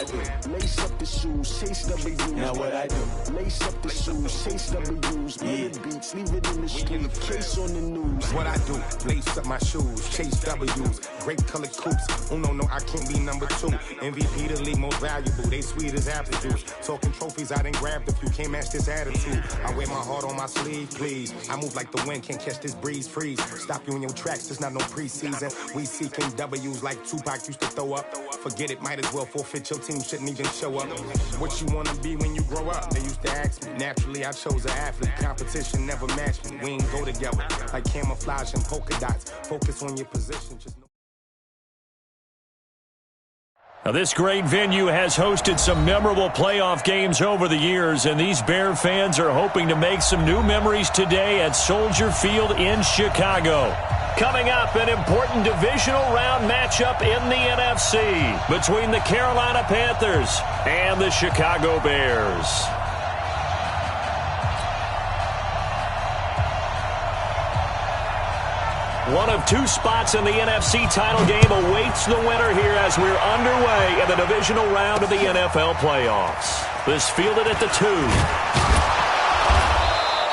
do? Lace up the shoes, chase W's. Now what I do? Lace up the shoes, chase W's. Minute beats, leave it in the street, case on the news. What I do? Lace up my shoes, chase W's. Great colored coops. Oh no, I can't be number 2. MVP the league most valuable. They sweet as apple juice. Talking trophies, I didn't grab the few. Can't match this attitude. I wear my heart on my sleeve, please. I move like the wind, can't catch this breeze, freeze. Stop you in your tracks, there's not no preseason. We seeking W's like Tupac used to throw up. Forget it, might as well forfeit. Your team shouldn't even show up. What you wanna be when you grow up? They used to ask me. Naturally, I chose an athlete. Competition never matched me. We ain't go together like camouflage and polka dots. Focus on your position. Just know. Now, this great venue has hosted some memorable playoff games over the years, and these Bear fans are hoping to make some new memories today at Soldier Field in Chicago. Coming up, an important divisional round matchup in the NFC between the Carolina Panthers and the Chicago Bears. One of 2 spots in the NFC title game awaits the winner here as we're underway in the divisional round of the NFL playoffs. This fielded at the 2.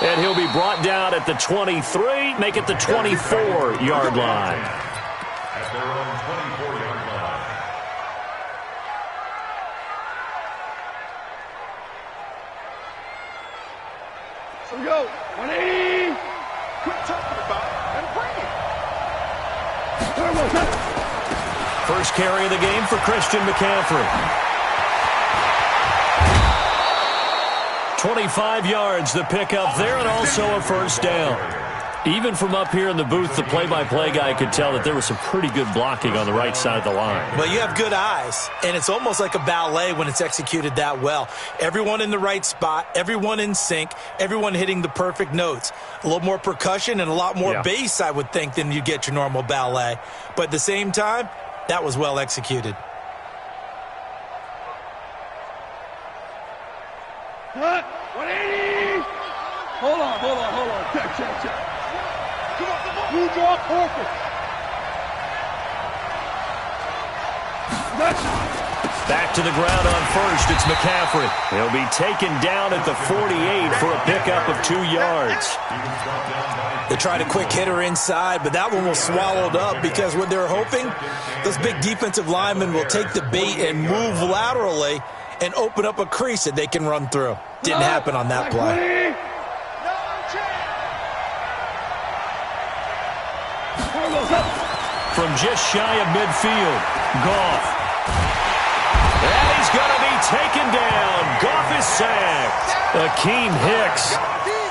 And he'll be brought down at the 23, make it the 24-yard line. At their own 24-yard line. Here we go. 180. Quit talking about it and bring it. First carry of the game for Christian McCaffrey. 25 yards the pickup there, and also a first down. Even from up here in the booth, the play-by-play guy could tell that there was some pretty good blocking on the right side of the line. Well, you have good eyes, and it's almost like a ballet when it's executed that well. Everyone in the right spot, everyone in sync, everyone hitting the perfect notes. A little more percussion and a lot more bass, I would think, than you get your normal ballet. But at the same time, that was well executed. Cut. 180. Hold on. Check. Come on. You draw corpus. Back to the ground on first. It's McCaffrey. He'll be taken down at the 48 for a pickup of 2 yards. They tried a quick hitter inside, but that one was swallowed up because what they're hoping, those big defensive linemen will take the bait and move laterally and open up a crease that they can run through. Didn't happen on that play. From just shy of midfield, Goff. And he's going to be taken down. Goff is sacked. Akeem Hicks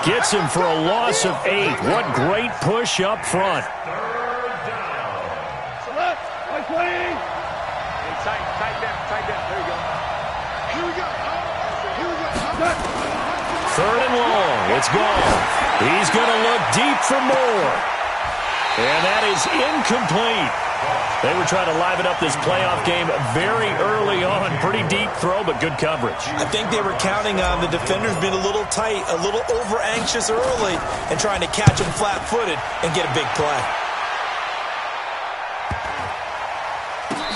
gets him for a loss of 8. What great push up front. Third and long. It's Goff. He's going to look deep for more. And that is incomplete. They were trying to liven up this playoff game very early on. Pretty deep throw, but good coverage. I think they were counting on the defenders being a little tight, a little over-anxious early, and trying to catch them flat-footed and get a big play.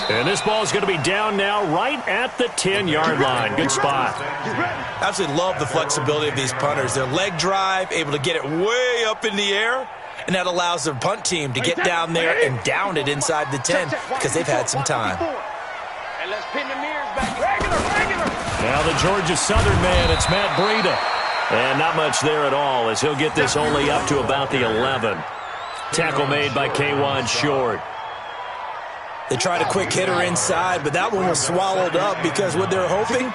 And this ball is going to be down now right at the 10-yard line. Good spot. Absolutely love the flexibility of these punters. Their leg drive, able to get it way up in the air, and that allows their punt team to get down there and down it inside the 10 because they've had some time. And let's pin the mirrors back. Regular. Now the Georgia Southern man, it's Matt Breida. And not much there at all as he'll get this only up to about the 11. Tackle made by K'Wan Short. They tried a quick hitter inside, but that one was swallowed up because what they're hoping,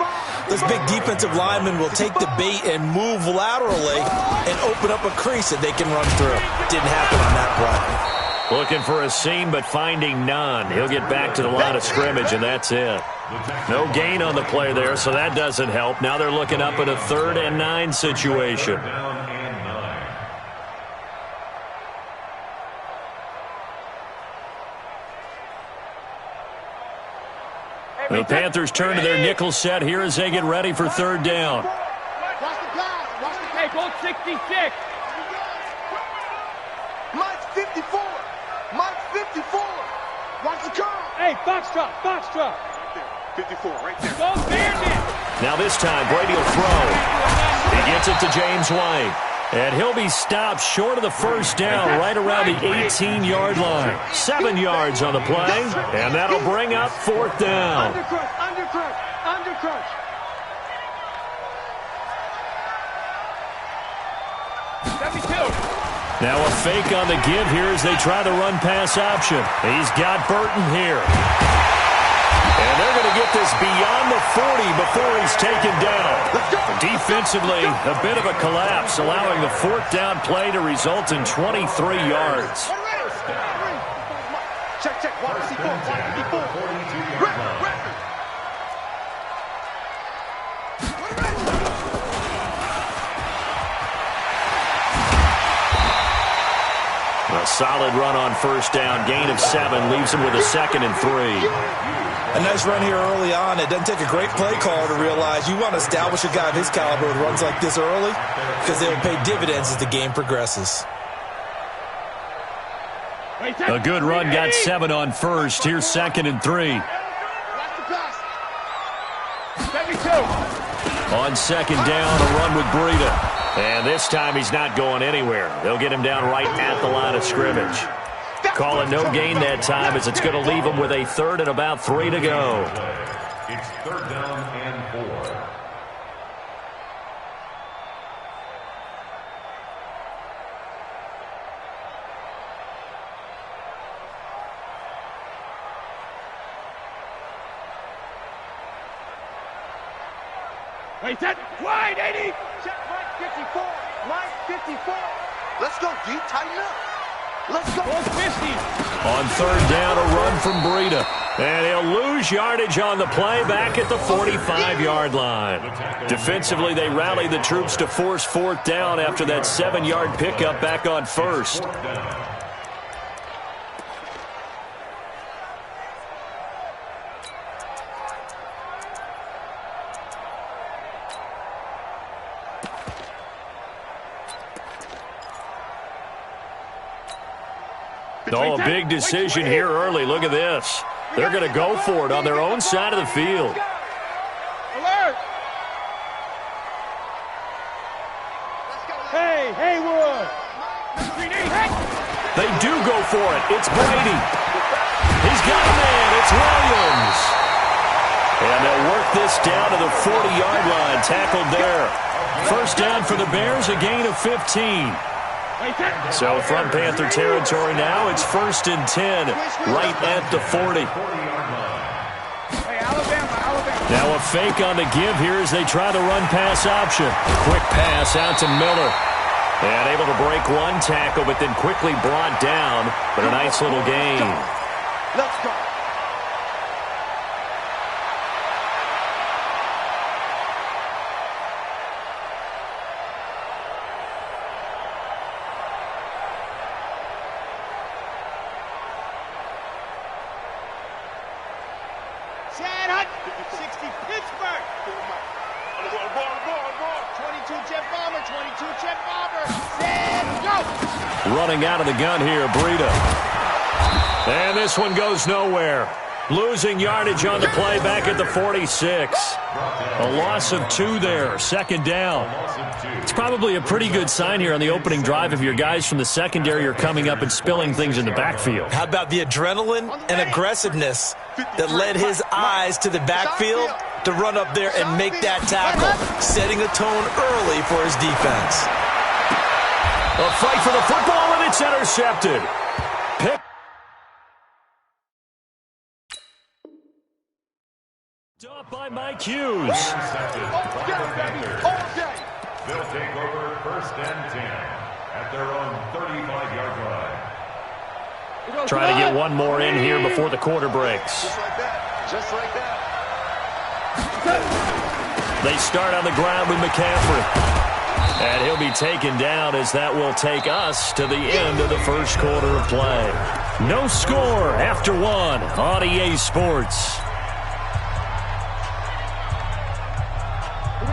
those big defensive linemen will take the bait and move laterally and open up a crease that they can run through. Didn't happen on that play. Looking for a seam, but finding none. He'll get back to the line of scrimmage, and that's it. No gain on the play there, so that doesn't help. Now they're looking up at a 3rd and 9 situation. The Panthers turn to their nickel set here as they get ready for 3rd down. Watch the pass. Watch the pass. Go 66. Mike's 54. Mike's 54. Watch the curve. Hey, Foxtrot. 54, right there. Go, Bears. Now this time, Brady will throw. He gets it to James White. And he'll be stopped short of the first down right around the 18-yard line. 7 yards on the play, and that'll bring up 4th down. Undercrush. Now a fake on the give here as they try the run-pass option. He's got Burton here. And they're going to get this beyond the 40 before he's taken down. Defensively, a bit of a collapse, allowing the 4th down play to result in 23 yards. Check. Wide receiver. A solid run on first down. Gain of 7 leaves him with a 2nd and 3. A nice run here early on. It doesn't take a great play caller to realize you want to establish a guy of his caliber with runs like this early because they will pay dividends as the game progresses. A good run got 7 on first. Here's 2nd and 3. On 2nd down, a run with Breida. And this time he's not going anywhere. They'll get him down right at the line of scrimmage. Calling no gain that time as it's going to leave him with a 3rd and about 3 to go. It's 3rd down and 4. Wait, that wide, 80. Check, right 54. Right 54. Let's go, D. Tighten up. Let's go. 50. On 3rd down, a run from Breida. And he'll lose yardage on the play back at the 45-yard line. Defensively, they rally the troops to force 4th down after that 7-yard pickup back on 1st. Oh, a big decision here early. Look at this. They're going to go for it on their own side of the field. Alert! Hey, Haywood! They do go for it. It's Brady. He's got a man. It's Williams. And they'll work this down to the 40-yard line. Tackled there. First down for the Bears, a gain of 15. So from Panther territory now, it's 1st and 10, right at the 40. Now a fake on the give here as they try the run-pass option. Quick pass out to Miller. And able to break one tackle, but then quickly brought down. But a nice little gain. Let's go. Running out of the gun here, Breida. And this one goes nowhere. Losing yardage on the play back at the 46. A loss of 2 there, 2nd down. It's probably a pretty good sign here on the opening drive if your guys from the secondary are coming up and spilling things in the backfield. How about the adrenaline and aggressiveness that led his eyes to the backfield to run up there and make that tackle, setting a tone early for his defense. A fight for the football, and it's intercepted. Picked up by Mike Hughes. They'll take over 1st and 10 at their own 35-yard line. Trying to get one more in here before the quarter breaks. Just like that. Just like that. They start on the ground with McCaffrey. And he'll be taken down as that will take us to the end of the first quarter of play. No score after 1 on EA Sports.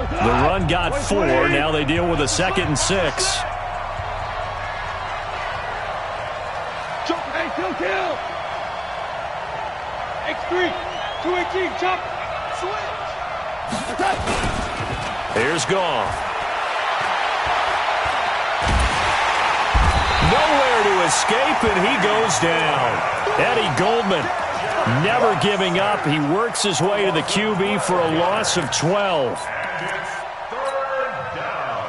The run got 4. Now they deal with a 2nd and 6. Jump, hey, kill. X3, 218, jump. Here's Goff. Nowhere to escape, and he goes down. Eddie Goldman never giving up. He works his way to the QB for a loss of 12. And it's third down.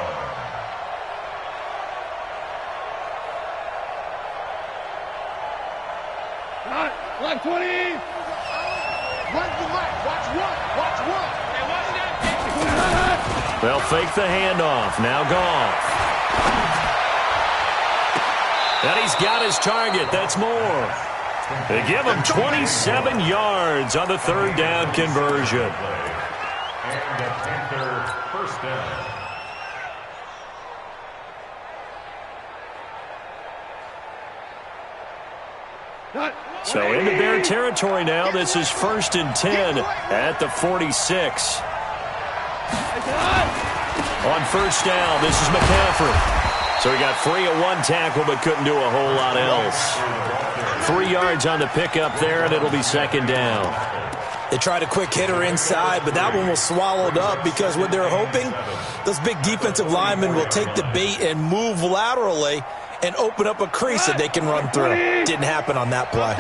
Line 20. Run the mic. Watch one. Watch one. Hey, watch that. They'll fake the handoff. Now Goff. And he's got his target. That's more. They give him 27 yards on the third down conversion. And the Panther first down. So into Bear territory now. This is 1st and 10 at the 46. On first down, this is McCaffrey. So he got free of one tackle but couldn't do a whole lot else. 3 yards on the pickup there, and it'll be second down. They tried a quick hitter inside, but that one was swallowed up because what they're hoping, those big defensive linemen will take the bait and move laterally and open up a crease that they can run through. Didn't happen on that play.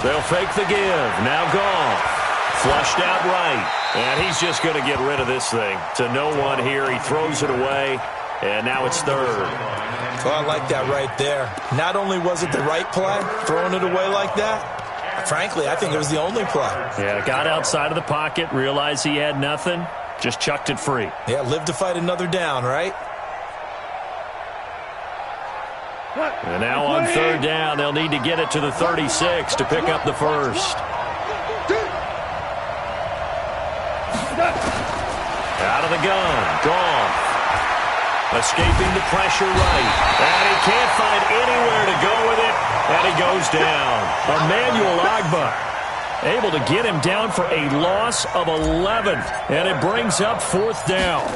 They'll fake the give. Now Goff. Flushed out right. And he's just going to get rid of this thing. To no one here. He throws it away. And now it's third. Well, I like that right there. Not only was it the right play, throwing it away like that, frankly, I think it was the only play. Yeah, got outside of the pocket, realized he had nothing, just chucked it free. Yeah, live to fight another down, right? And now on third down, they'll need to get it to the 36 to pick up the first. Out of the gun, Goff. Escaping the pressure right. And he can't find anywhere to go with it. And he goes down. Emmanuel Ogbah able to get him down for a loss of 11. And it brings up fourth down.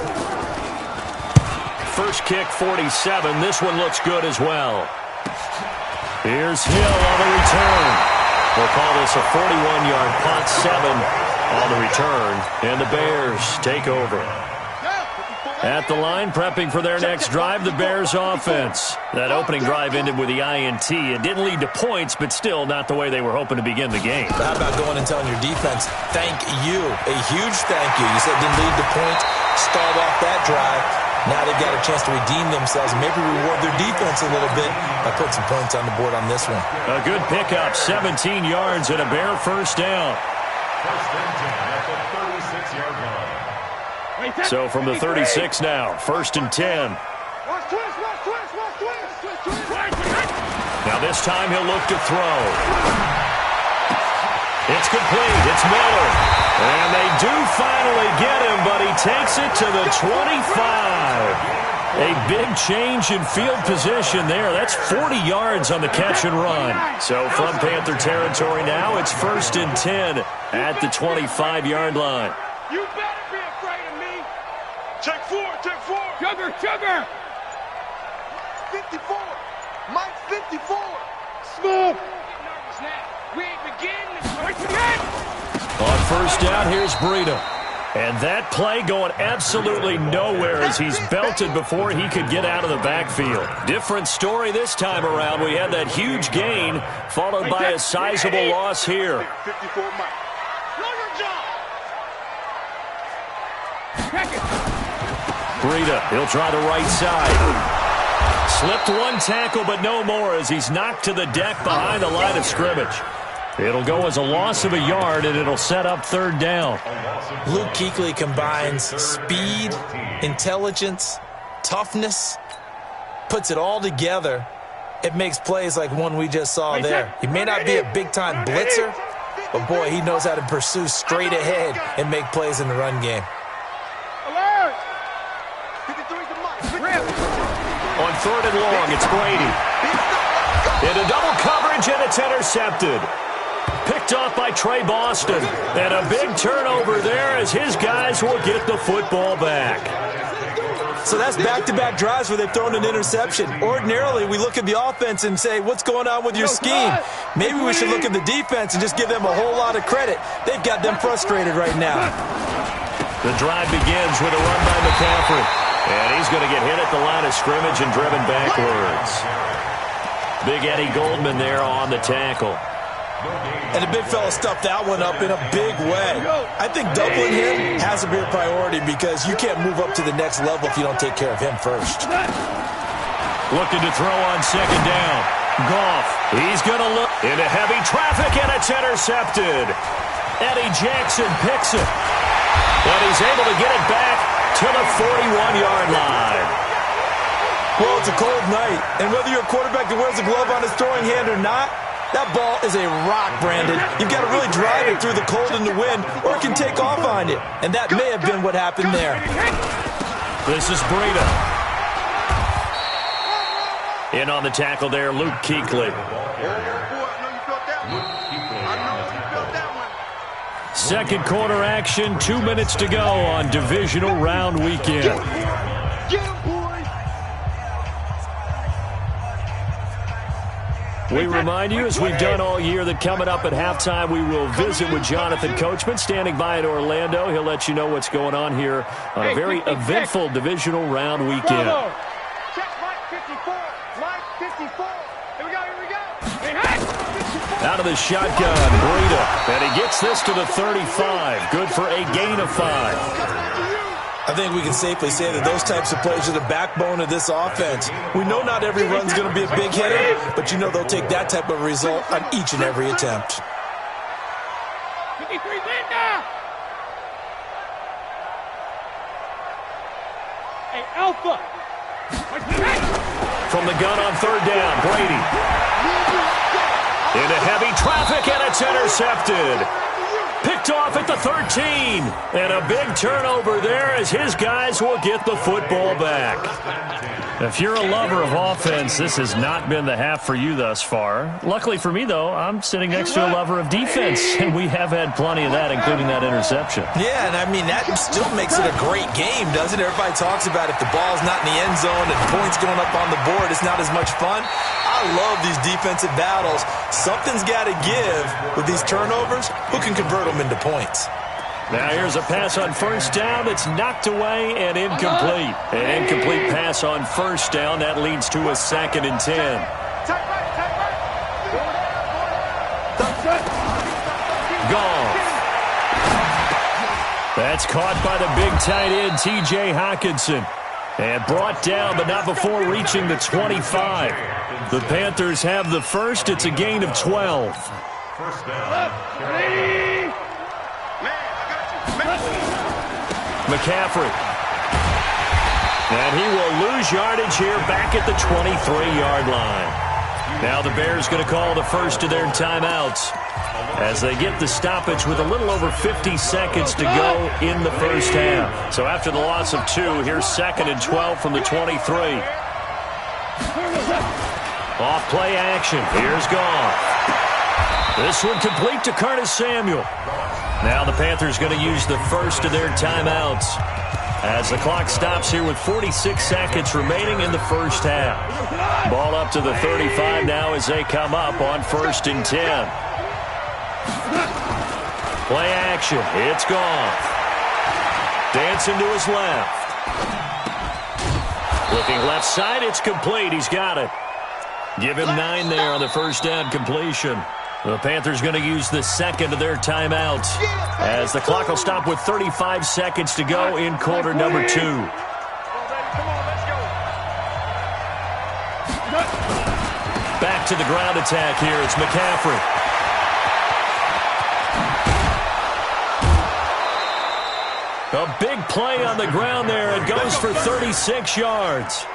First kick, 47. This one looks good as well. Here's Hill on the return. We'll call this a 41-yard punt, 7 on the return. And the Bears take over. At the line, prepping for their next drive, the Bears offense. That opening drive ended with the INT. It didn't lead to points, but still not the way they were hoping to begin the game. How about going and telling your defense, thank you, a huge thank you. You said it didn't lead to points, start off that drive. Now they've got a chance to redeem themselves and maybe reward their defense a little bit by putting some points on the board on this one. A good pickup, 17 yards and a Bear first down. First and 10 at the 36-yard line. So from the 36 now, 1st and 10. Now this time he'll look to throw. It's complete. It's Miller. And they do finally get him, but he takes it to the 25. A big change in field position there. That's 40 yards on the catch and run. So from Panther territory now, it's 1st and 10 at the 25-yard line. You better be afraid of me. Check four. Sugar. 54. Mike 54. Smoke. We ain't beginning. On first down, here's Breida. And that play going absolutely nowhere as he's belted before he could get out of the backfield. Different story this time around. We had that huge gain followed by a sizable loss here. 54 Mike. Breida, he'll try the right side. Slipped one tackle, but no more as he's knocked to the deck behind the line of scrimmage. It'll go as a loss of a yard, and it'll set up third down. Luke Kuechly combines speed, intelligence, toughness, puts it all together. It makes plays like one we just saw there. He may not be a big-time blitzer, but, boy, he knows how to pursue straight ahead and make plays in the run game. Alert! On third and long, it's Brady. Into double coverage, and it's intercepted. Picked off by Trey Boston. And a big turnover there as his guys will get the football back. So that's back-to-back drives where they've thrown an interception. Ordinarily, we look at the offense and say, what's going on with your scheme? Maybe we should look at the defense and just give them a whole lot of credit. They've got them frustrated right now. The drive begins with a run by McCaffrey. And he's going to get hit at the line of scrimmage and driven backwards. Big Eddie Goldman there on the tackle. And the big fella stuffed that one up in a big way. I think doubling him has to be a priority because you can't move up to the next level if you don't take care of him first. Looking to throw on second down. Goff, he's going to look into heavy traffic, and it's intercepted. Eddie Jackson picks it. And he's able to get it back to the 41-yard line. Well, it's a cold night, and whether you're a quarterback that wears a glove on his throwing hand or not, that ball is a rock, Brandon. You've got to really drive it through the cold and the wind, or it can take off on you. And that may have been what happened there. This is Breida. In on the tackle there, Luke Kuechly. Second quarter action, 2 minutes to go on divisional round weekend. We remind you, as we've done all year, that coming up at halftime, we will visit with Jonathan Coachman, standing by in Orlando. He'll let you know what's going on here on a very eventful divisional round weekend. Check Mike 54. Mike 54. Here we go. Out of the shotgun, Breida. And he gets this to the 35. Good for a gain of 5. I think we can safely say that those types of plays are the backbone of this offense. We know not every run's going to be a big hitter, but you know they'll take that type of result on each and every attempt. 53 Linda! Hey, Alpha! From the gun on third down, Brady. Into heavy traffic, and it's intercepted. Picked off at the 13. And a big turnover there as his guys will get the football back. If you're a lover of offense, this has not been the half for you thus far. Luckily for me, though, I'm sitting next to a lover of defense, and we have had plenty of that, including that interception. Yeah, and I mean, that still makes it a great game, doesn't it? Everybody talks about if the ball's not in the end zone and points going up on the board, it's not as much fun. I love these defensive battles. Something's got to give with these turnovers. Who can convert them into points? Now here's a pass on first down that's knocked away and incomplete. An incomplete pass on first down. That leads to a 2nd and 10. Goff. That's caught by the big tight end, T.J. Hockenson. And brought down, but not before reaching the 25. The Panthers have the first. It's a gain of 12. First down. McCaffrey. And he will lose yardage here back at the 23-yard line. Now the Bears going to call the first of their timeouts as they get the stoppage with a little over 50 seconds to go in the first half. So after the loss of 2, here's 2nd and 12 from the 23. Off play action. Here's Goff. This one complete to Curtis Samuel. Now the Panthers going to use the first of their timeouts as the clock stops here with 46 seconds remaining in the first half. Ball up to the 35 now as they come up on 1st and 10. Play action. It's Goff. Dancing to his left. Looking left side. It's complete. He's got it. Give him 9 there on the first down completion. The Panthers going to use the second of their timeouts as the clock will stop with 35 seconds to go in quarter number 2. Back to the ground attack here. It's McCaffrey. A big play on the ground there. It goes for 36 yards.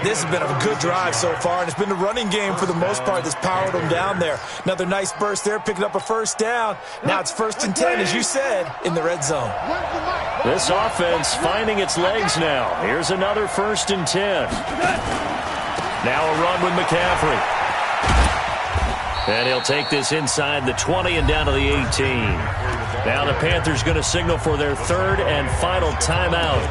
This has been a good drive so far, and it's been the running game for the most part that's powered them down there. Another nice burst there, picking up a first down. Now it's 1st and 10, as you said, in the red zone. This offense finding its legs now. Here's another 1st and 10. Now a run with McCaffrey. And he'll take this inside the 20 and down to the 18. Now the Panthers going to signal for their 3rd and final timeout.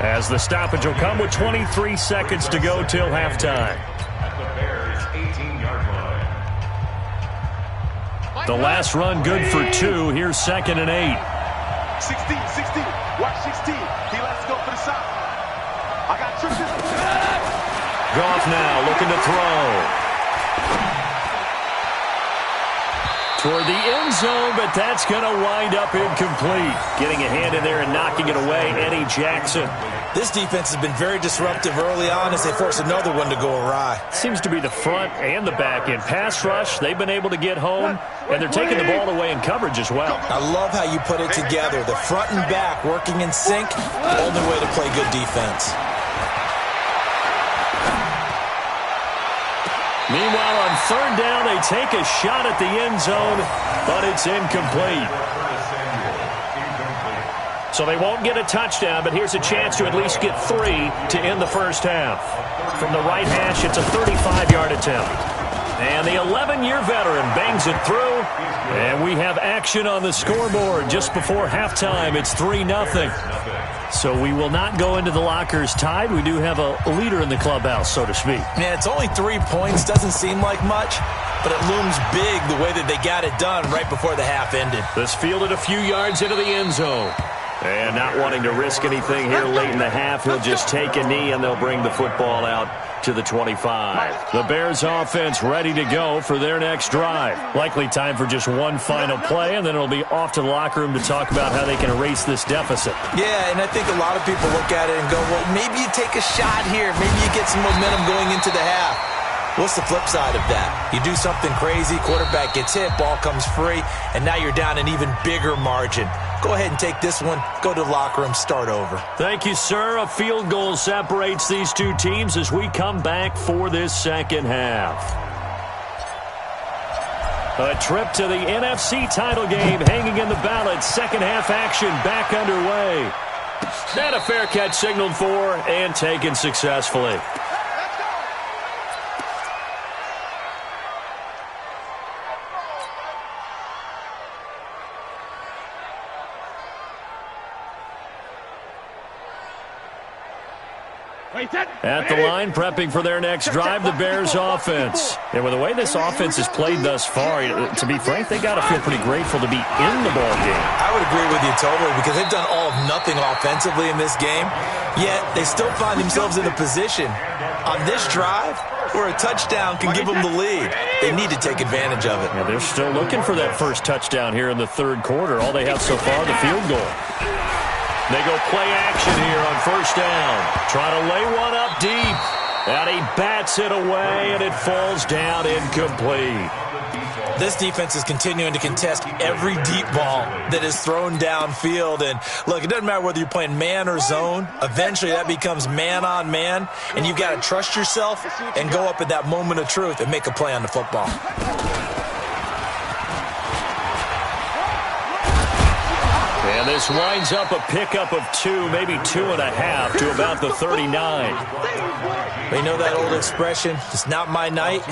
As the stoppage will come with 23 seconds to go till halftime. At the Bears' 18-yard line. The last run good for 2. Here's 2nd and 8. 16. Watch 16. He lets go for the shot. I got tricks. Goff now looking to throw. Toward the end zone, but that's going to wind up incomplete. Getting a hand in there and knocking it away, Eddie Jackson. This defense has been very disruptive early on as they force another one to go awry. Seems to be the front and the back end. Pass rush, they've been able to get home, and they're taking the ball away in coverage as well. I love how you put it together. The front and back working in sync, the only way to play good defense. Meanwhile, on 3rd down, they take a shot at the end zone, but it's incomplete. So they won't get a touchdown, but here's a chance to at least get 3 to end the first half. From the right hash, it's a 35-yard attempt. And the 11-year veteran bangs it through, and we have action on the scoreboard just before halftime. It's 3-0. So we will not go into the lockers tied. We do have a leader in the clubhouse, so to speak. Yeah, it's only 3 points. Doesn't seem like much, but it looms big the way that they got it done right before the half ended. This fielded a few yards into the end zone. And not wanting to risk anything here late in the half, he'll just take a knee, and they'll bring the football out to the 25. The Bears offense ready to go for their next drive. Likely time for just one final play, and then it'll be off to the locker room to talk about how they can erase this deficit. Yeah, and I think a lot of people look at it and go, well, maybe you take a shot here. Maybe you get some momentum going into the half. What's the flip side of that? You do something crazy, quarterback gets hit, ball comes free, and now you're down an even bigger margin. Go ahead and take this one, go to the locker room, start over. Thank you, sir. A field goal separates these two teams as we come back for this second half. A trip to the NFC title game hanging in the balance. Second half action back underway. And a fair catch signaled for and taken successfully. At the line, prepping for their next drive, the Bears offense. And with the way this offense has played thus far, to be frank, they got to feel pretty grateful to be in the ball game. I would agree with you totally because they've done all of nothing offensively in this game, yet they still find themselves in a position on this drive where a touchdown can give them the lead. They need to take advantage of it. Yeah, they're still looking for that first touchdown here in the 3rd quarter. All they have so far, the field goal. They go play action here on 1st down. Trying to lay one up deep. And he bats it away, and it falls down incomplete. This defense is continuing to contest every deep ball that is thrown downfield. And, look, it doesn't matter whether you're playing man or zone. Eventually, that becomes man on man, and you've got to trust yourself and go up at that moment of truth and make a play on the football. And this winds up a pickup of 2, maybe 2.5 to about the 39. You know that old expression, it's not my night?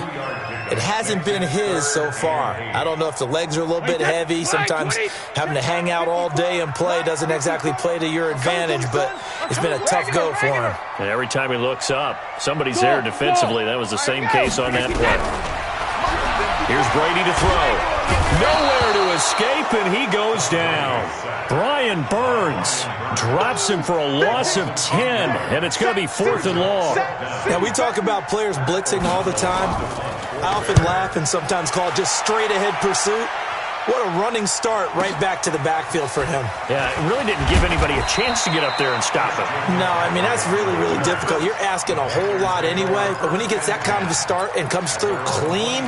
It hasn't been his so far. I don't know if the legs are a little bit heavy. Sometimes having to hang out all day and play doesn't exactly play to your advantage, but it's been a tough go for him. And every time he looks up, somebody's there defensively. That was the same case on that play. Here's Brady to throw. Nowhere to escape, and he goes down. Brian Burns drops him for a loss of 10, and it's going to be 4th and long. Now, we talk about players blitzing all the time. I often laugh and sometimes call it just straight-ahead pursuit. What a running start right back to the backfield for him. Yeah, it really didn't give anybody a chance to get up there and stop him. No, I mean, that's really, really difficult. You're asking a whole lot anyway, but when he gets that kind of a start and comes through clean,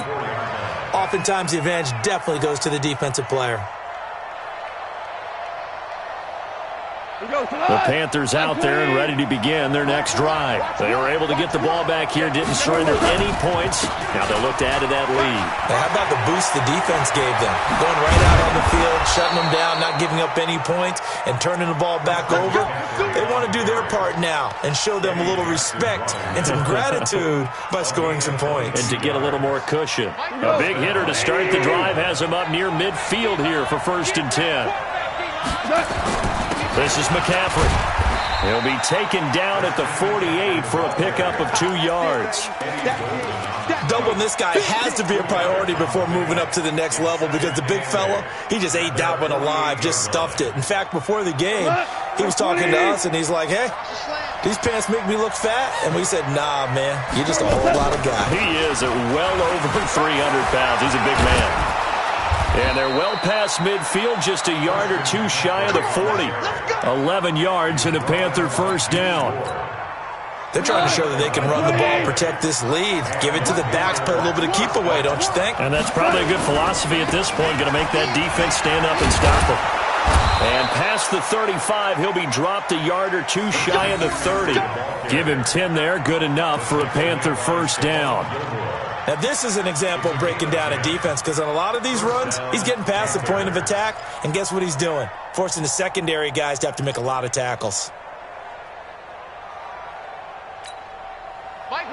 oftentimes the advantage definitely goes to the defensive player. The Panthers out there and ready to begin their next drive. They were able to get the ball back here, didn't surrender any points. Now they'll look to add to that lead. How about the boost the defense gave them? Going right out on the field, shutting them down, not giving up any points, and turning the ball back over. They want to do their part now and show them a little respect and some gratitude by scoring some points. And to get a little more cushion. A big hitter to start the drive has him up near midfield here for 1st and 10. This is McCaffrey. He'll be taken down at the 48 for a pickup of 2 yards. Doubling this guy has to be a priority before moving up to the next level because the big fella, he just ate that one alive, just stuffed it. In fact, before the game, he was talking to us, and he's like, hey, these pants make me look fat. And we said, nah, man, you're just a whole lot of guy. He is at well over 300 pounds. He's a big man. And they're well past midfield, just a yard or 2 shy of the 40. 11 yards and a Panther first down. They're trying to show that they can run the ball, protect this lead, give it to the backs, play a little bit of keep away, don't you think? And that's probably a good philosophy at this point, going to make that defense stand up and stop them. And past the 35, he'll be dropped a yard or 2 shy of the 30. Give him 10 there, good enough for a Panther first down. Now, this is an example of breaking down a defense because on a lot of these runs, he's getting past the point of attack, and guess what he's doing? Forcing the secondary guys to have to make a lot of tackles.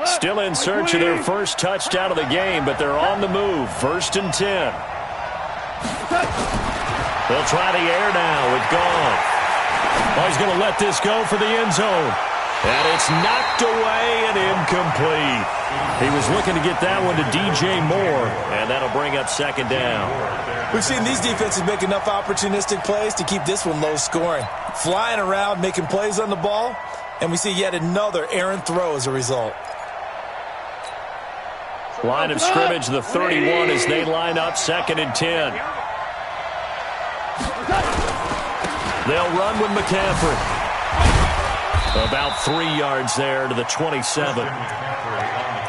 Still in search of their first touchdown of the game, but they're on the move. 1st and 10. They'll try the air now with Goff. Oh, he's going to let this go for the end zone. And it's knocked away and incomplete. He was looking to get that one to DJ Moore, and that'll bring up 2nd down. We've seen these defenses make enough opportunistic plays to keep this one low scoring. Flying around, making plays on the ball, and we see yet another errant throw as a result. Line of scrimmage, the 31 as they line up 2nd and 10. They'll run with McCaffrey. About 3 yards there to the 27.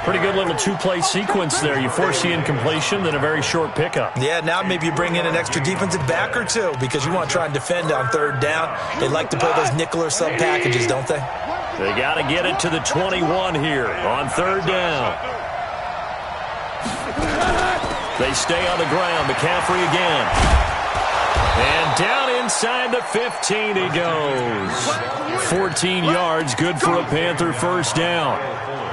Pretty good little 2-play sequence there. You force the incompletion, then a very short pickup. Yeah, now maybe you bring in an extra defensive back or 2 because you want to try and defend on 3rd down. They like to play those nickel or sub packages, don't they? They got to get it to the 21 here on 3rd down. They stay on the ground. McCaffrey again. And down inside the 15 he goes. 14 yards, good for a Panther first down.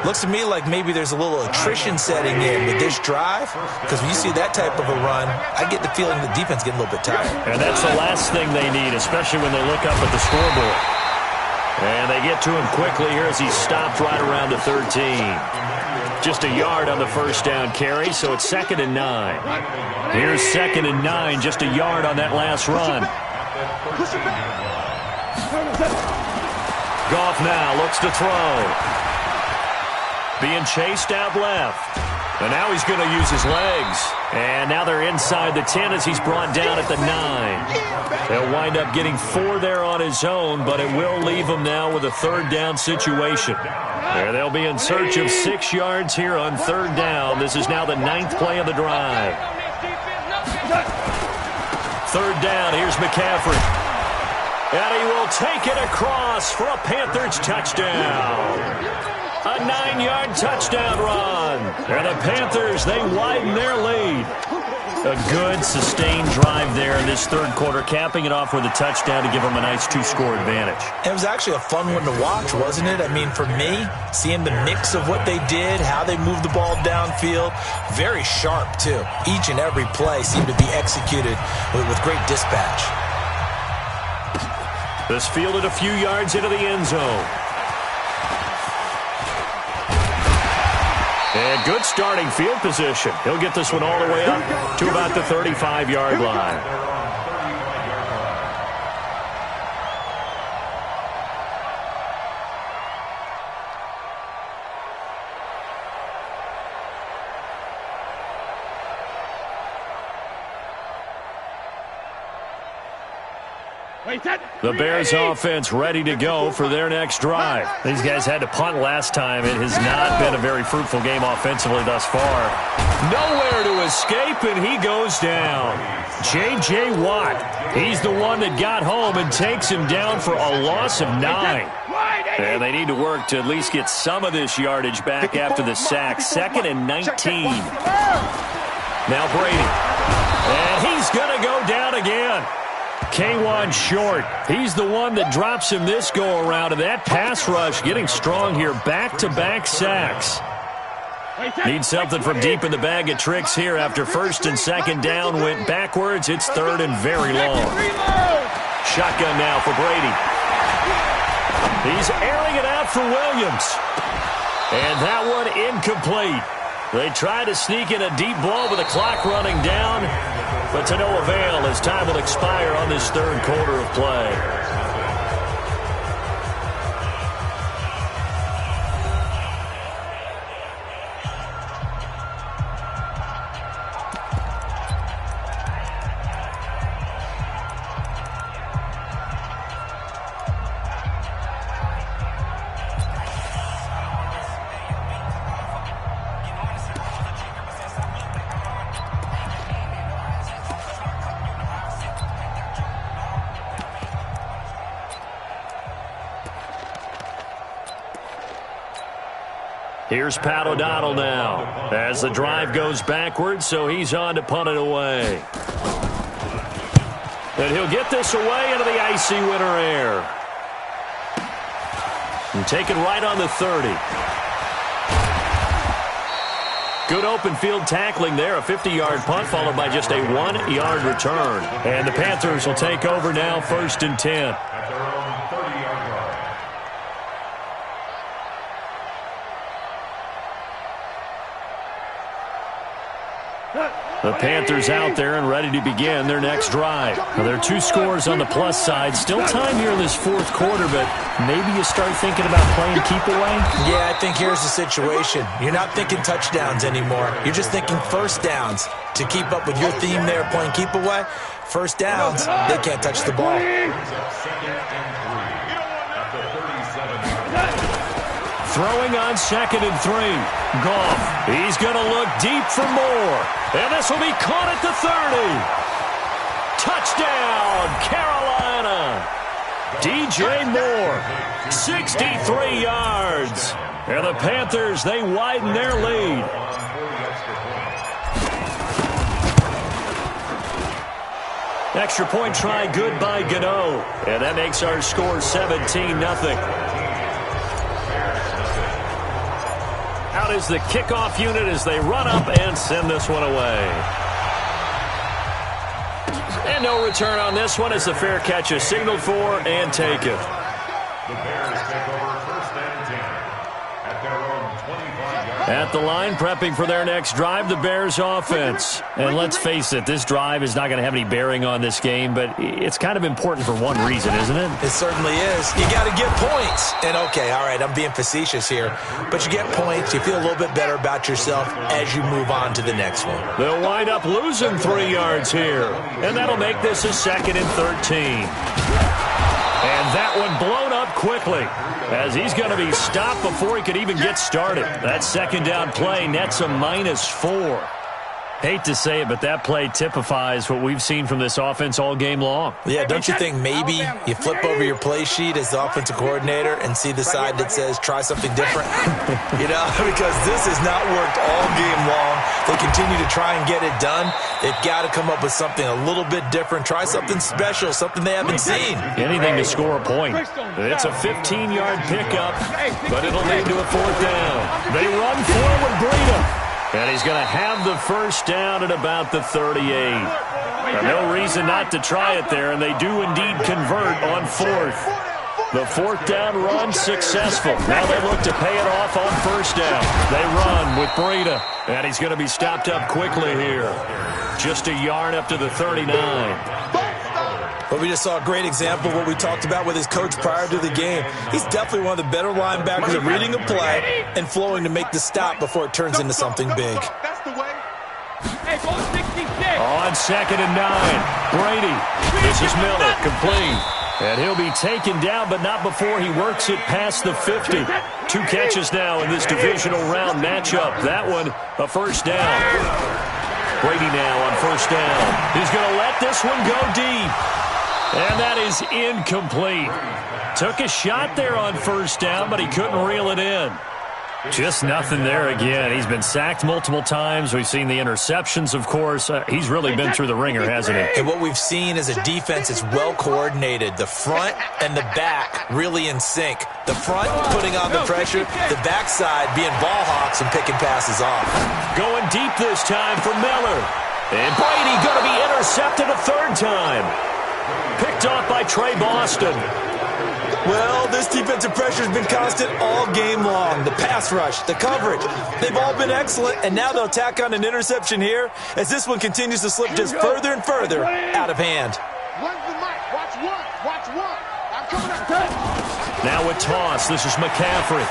Looks to me like maybe there's a little attrition setting in with this drive because when you see that type of a run, I get the feeling the defense getting a little bit tired. And that's the last thing they need, especially when they look up at the scoreboard. And they get to him quickly here as he stopped right around the 13. Just a yard on the first down carry, so it's 2nd and 9. Here's 2nd and 9, just a yard on that last run. Goff now looks to throw. Being chased out left. And now he's going to use his legs. And now they're inside the 10 as he's brought down at the 9. They'll wind up getting 4 there on his own, but it will leave him now with a 3rd down situation. There they'll be in search of 6 yards here on 3rd down. This is now the 9th play of the drive. 3rd down, here's McCaffrey. And he will take it across for a Panthers touchdown. A 9-yard touchdown run. And the Panthers, they widen their lead. A good, sustained drive there in this 3rd quarter, capping it off with a touchdown to give them a nice 2-score advantage. It was actually a fun one to watch, wasn't it? I mean, for me, seeing the mix of what they did, how they moved the ball downfield, very sharp, too. Each and every play seemed to be executed with great dispatch. This fielded a few yards into the end zone. And good starting field position. He'll get this one all the way up to about the 35-yard line. The Bears offense ready to go for their next drive. These guys had to punt last time. It has not been a very fruitful game offensively thus far. Nowhere to escape, and he goes down. J.J. Watt, he's the one that got home and takes him down for a loss of 9. And they need to work to at least get some of this yardage back after the sack. 2nd and 19. Now Brady. And he's going to go down again. K1 short. He's the one that drops him this go-around, and that pass rush getting strong here. Back-to-back sacks. Need something from deep in the bag of tricks here after 1st and 2nd down. Went backwards. It's 3rd and very long. Shotgun now for Brady. He's airing it out for Williams. And that one incomplete. They tried to sneak in a deep ball with the clock running down, but to no avail as time will expire on this third quarter of play. Here's Pat O'Donnell now as the drive goes backwards, so he's on to punt it away. And he'll get this away into the icy winter air. And take it right on the 30. Good open field tackling there, a 50-yard punt followed by just a 1-yard return. And the Panthers will take over now, 1st and 10. The Panthers out there and ready to begin their next drive. Now, there are 2 scores on the plus side. Still time here in this 4th quarter, but maybe you start thinking about playing keep away? Yeah, I think here's the situation. You're not thinking touchdowns anymore. You're just thinking first downs. To keep up with your theme there, playing keep away, first downs, they can't touch the ball. Throwing on 2nd and 3. Goff. He's going to look deep for more. And this will be caught at the 30. Touchdown, Carolina. DJ Moore, 63 yards. And the Panthers, they widen their lead. Extra point try good by Gano. And that makes our score 17-0. Out is the kickoff unit as they run up and send this one away. And no return on this one as the fair catch is signaled for and taken. The Bears take over 1st and 10 at their own 25-yard. At the line, prepping for their next drive, the Bears offense. And let's face it, this drive is not going to have any bearing on this game, but it's kind of important for one reason, isn't it? It certainly is. You got to get points. And okay, all right, I'm being facetious here, but you get points, you feel a little bit better about yourself as you move on to the next one. They'll wind up losing 3 yards here, and that'll make this a 2nd and 13. And that one blown up quickly as he's going to be stopped before he could even get started. That 2nd down play nets a -4. Hate to say it, but that play typifies what we've seen from this offense all game long. Yeah, don't you think maybe you flip over your play sheet as the offensive coordinator and see the side that says try something different? You know, because this has not worked all game long. They continue to try and get it done. They've got to come up with something a little bit different. Try something special, something they haven't seen. Anything to score a point. It's a 15-yard pickup, but it'll lead to a 4th down. They run forward, Breida. And he's going to have the 1st down at about the 38. No reason not to try it there, and they do indeed convert on 4th. The 4th down run successful. Now they look to pay it off on 1st down. They run with Breida, and he's going to be stopped up quickly here. Just a yard up to the 39. But we just saw a great example of what we talked about with his coach prior to the game. He's definitely one of the better linebackers at reading a play and flowing to make the stop before it turns into something big. That's the way. Hey, go 66. On 2nd and 9, Brady. This is Miller, complete. And he'll be taken down, but not before he works it past the 50. 2 catches now in this divisional round matchup. That one, a 1st down. Brady now on 1st down. He's going to let this one go deep. And that is incomplete. Took a shot there on 1st down, but he couldn't reel it in. Just nothing there again. He's been sacked multiple times. We've seen the interceptions, of course. He's really been through the ringer, hasn't he? And what we've seen is a defense that's well coordinated. The front and the back really in sync. The front putting on the pressure, the backside being ball hawks and picking passes off. Going deep this time for Miller. And Brady going to be intercepted a 3rd time. Picked off by Trey Boston. Well, this defensive pressure has been constant all game long. The pass rush, the coverage, they've all been excellent, and now they'll tack on an interception here as this one continues to slip just further and further out of hand. When's the mic? Watch one. Watch one. I'm coming up. Now a toss. This is McCaffrey.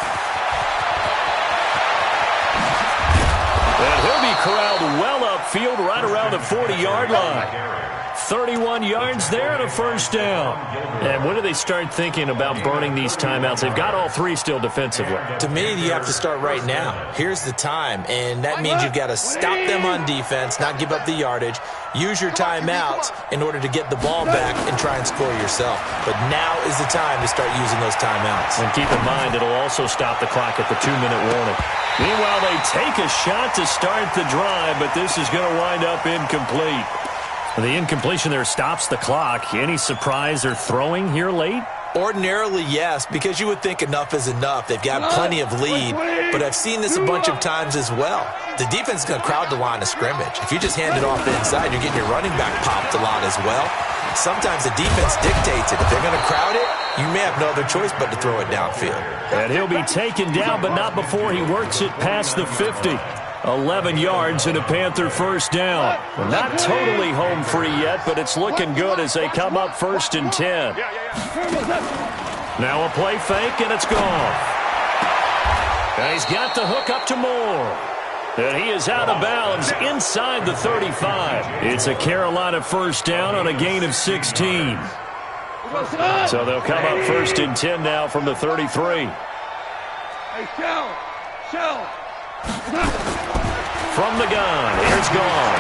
And he'll be corralled well upfield right around the 40-yard line. 31 yards there and a first down. And when do they start thinking about burning these timeouts? They've got all three still defensively. To me, you have to start right now. Here's the time, and that means you've got to stop them on defense, not give up the yardage, use your timeouts in order to get the ball back and try and score yourself. But now is the time to start using those timeouts. And keep in mind, it'll also stop the clock at the 2-minute warning. Meanwhile, they take a shot to start the drive, but this is going to wind up incomplete. The incompletion there stops the clock. Any surprise they're throwing here late? Ordinarily, yes, because you would think enough is enough. They've got plenty of lead, but I've seen this a bunch of times as well. The defense is going to crowd the line of scrimmage. If you just hand it off the inside, you're getting your running back popped a lot as well. Sometimes the defense dictates it. If they're going to crowd it, you may have no other choice but to throw it downfield. And he'll be taken down, but not before he works it past the 50. 11 yards and a Panther first down. Well, not totally home free yet, but it's looking good as they come up 1st and 10. Now a play fake, and it's gone. And he's got the hook up to Moore. And he is out of bounds inside the 35. It's a Carolina first down on a gain of 16. So they'll come up 1st and 10 now from the 33. Hey, Shell. From the gun, here's gone.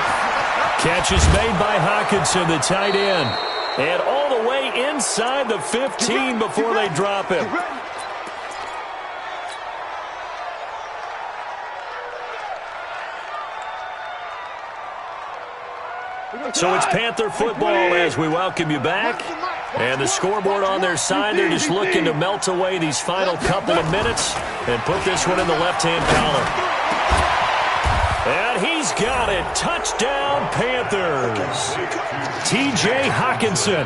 Catch is made by Hockenson, the tight end. And all the way inside the 15 before they drop him. So it's Panther football as we welcome you back. And the scoreboard on their side, they're just looking to melt away these final couple of minutes and put this one in the left-hand column. And he's got it. Touchdown, Panthers. T.J. Hockenson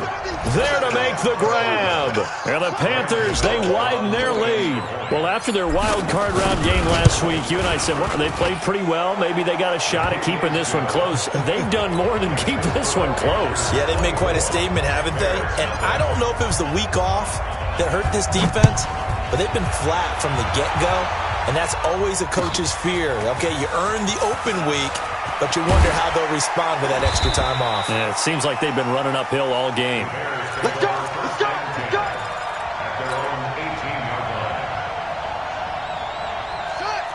there to make the grab. And the Panthers, they widen their lead. Well, after their wild card round game last week, you and I said, well, they played pretty well. Maybe they got a shot at keeping this one close. They've done more than keep this one close. Yeah, they've made quite a statement, haven't they? And I don't know if it was the week off that hurt this defense, but they've been flat from the get-go. And that's always a coach's fear. Okay, you earn the open week, but you wonder how they'll respond with that extra time off. Yeah, it seems like they've been running uphill all game. Let's go. Let's go. Let's go.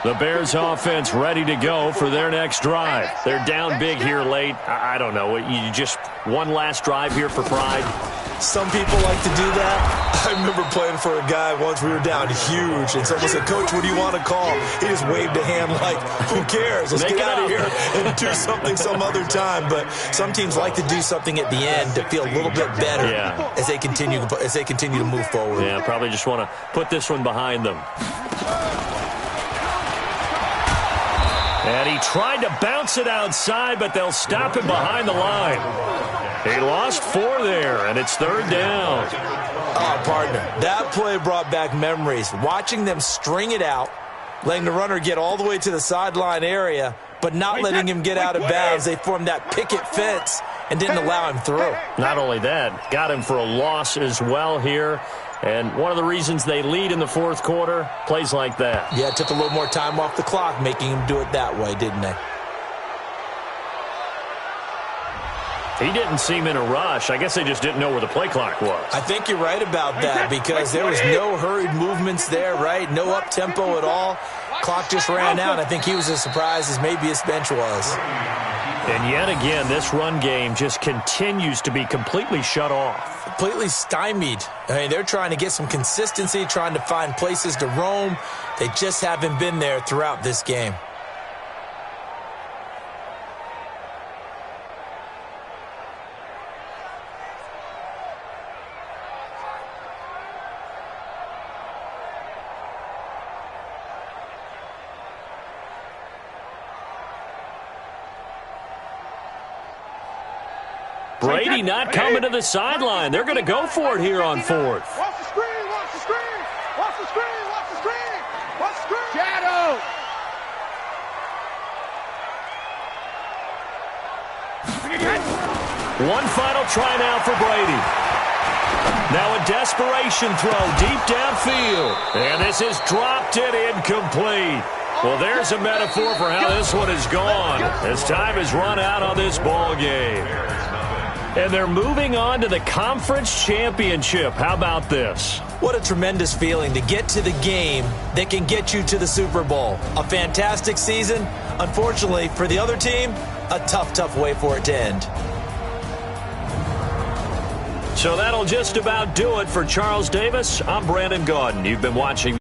The Bears offense ready to go for their next drive. They're down big here late. I don't know. You just one last drive here for pride. Some people like to do that. I remember playing for a guy once. We were down huge, and someone said, "Coach, what do you want to call?" He just waved a hand like, "Who cares? Let's get out of here and do something some other time." But some teams like to do something at the end to feel a little bit better as they continue to move forward. Yeah, probably just want to put this one behind them. And he tried to bounce it outside, but they'll stop him behind the line. He lost 4 there, and it's 3rd down. Oh, partner, that play brought back memories. Watching them string it out, letting the runner get all the way to the sideline area, but not letting him get out of bounds. They formed that picket fence and didn't allow him through. Not only that, got him for a loss as well here. And one of the reasons they lead in the 4th quarter, plays like that. Yeah, it took a little more time off the clock, making him do it that way, didn't they? He didn't seem in a rush. I guess they just didn't know where the play clock was. I think you're right about that because there was no hurried movements there, right? No up-tempo at all. Clock just ran out. I think he was as surprised as maybe his bench was. And yet again, this run game just continues to be completely shut off. Completely stymied. I mean, they're trying to get some consistency, trying to find places to roam. They just haven't been there throughout this game. Brady not coming to the sideline. They're going to go for it here on 4th. Watch the screen. One final try now for Brady. Now a desperation throw deep downfield. And this is dropped and incomplete. Well, there's a metaphor for how this one is gone, as time has run out on this ball game. And they're moving on to the conference championship. How about this? What a tremendous feeling to get to the game that can get you to the Super Bowl. A fantastic season. Unfortunately, for the other team, a tough way for it to end. So that'll just about do it for Charles Davis. I'm Brandon Gaudin. You've been watching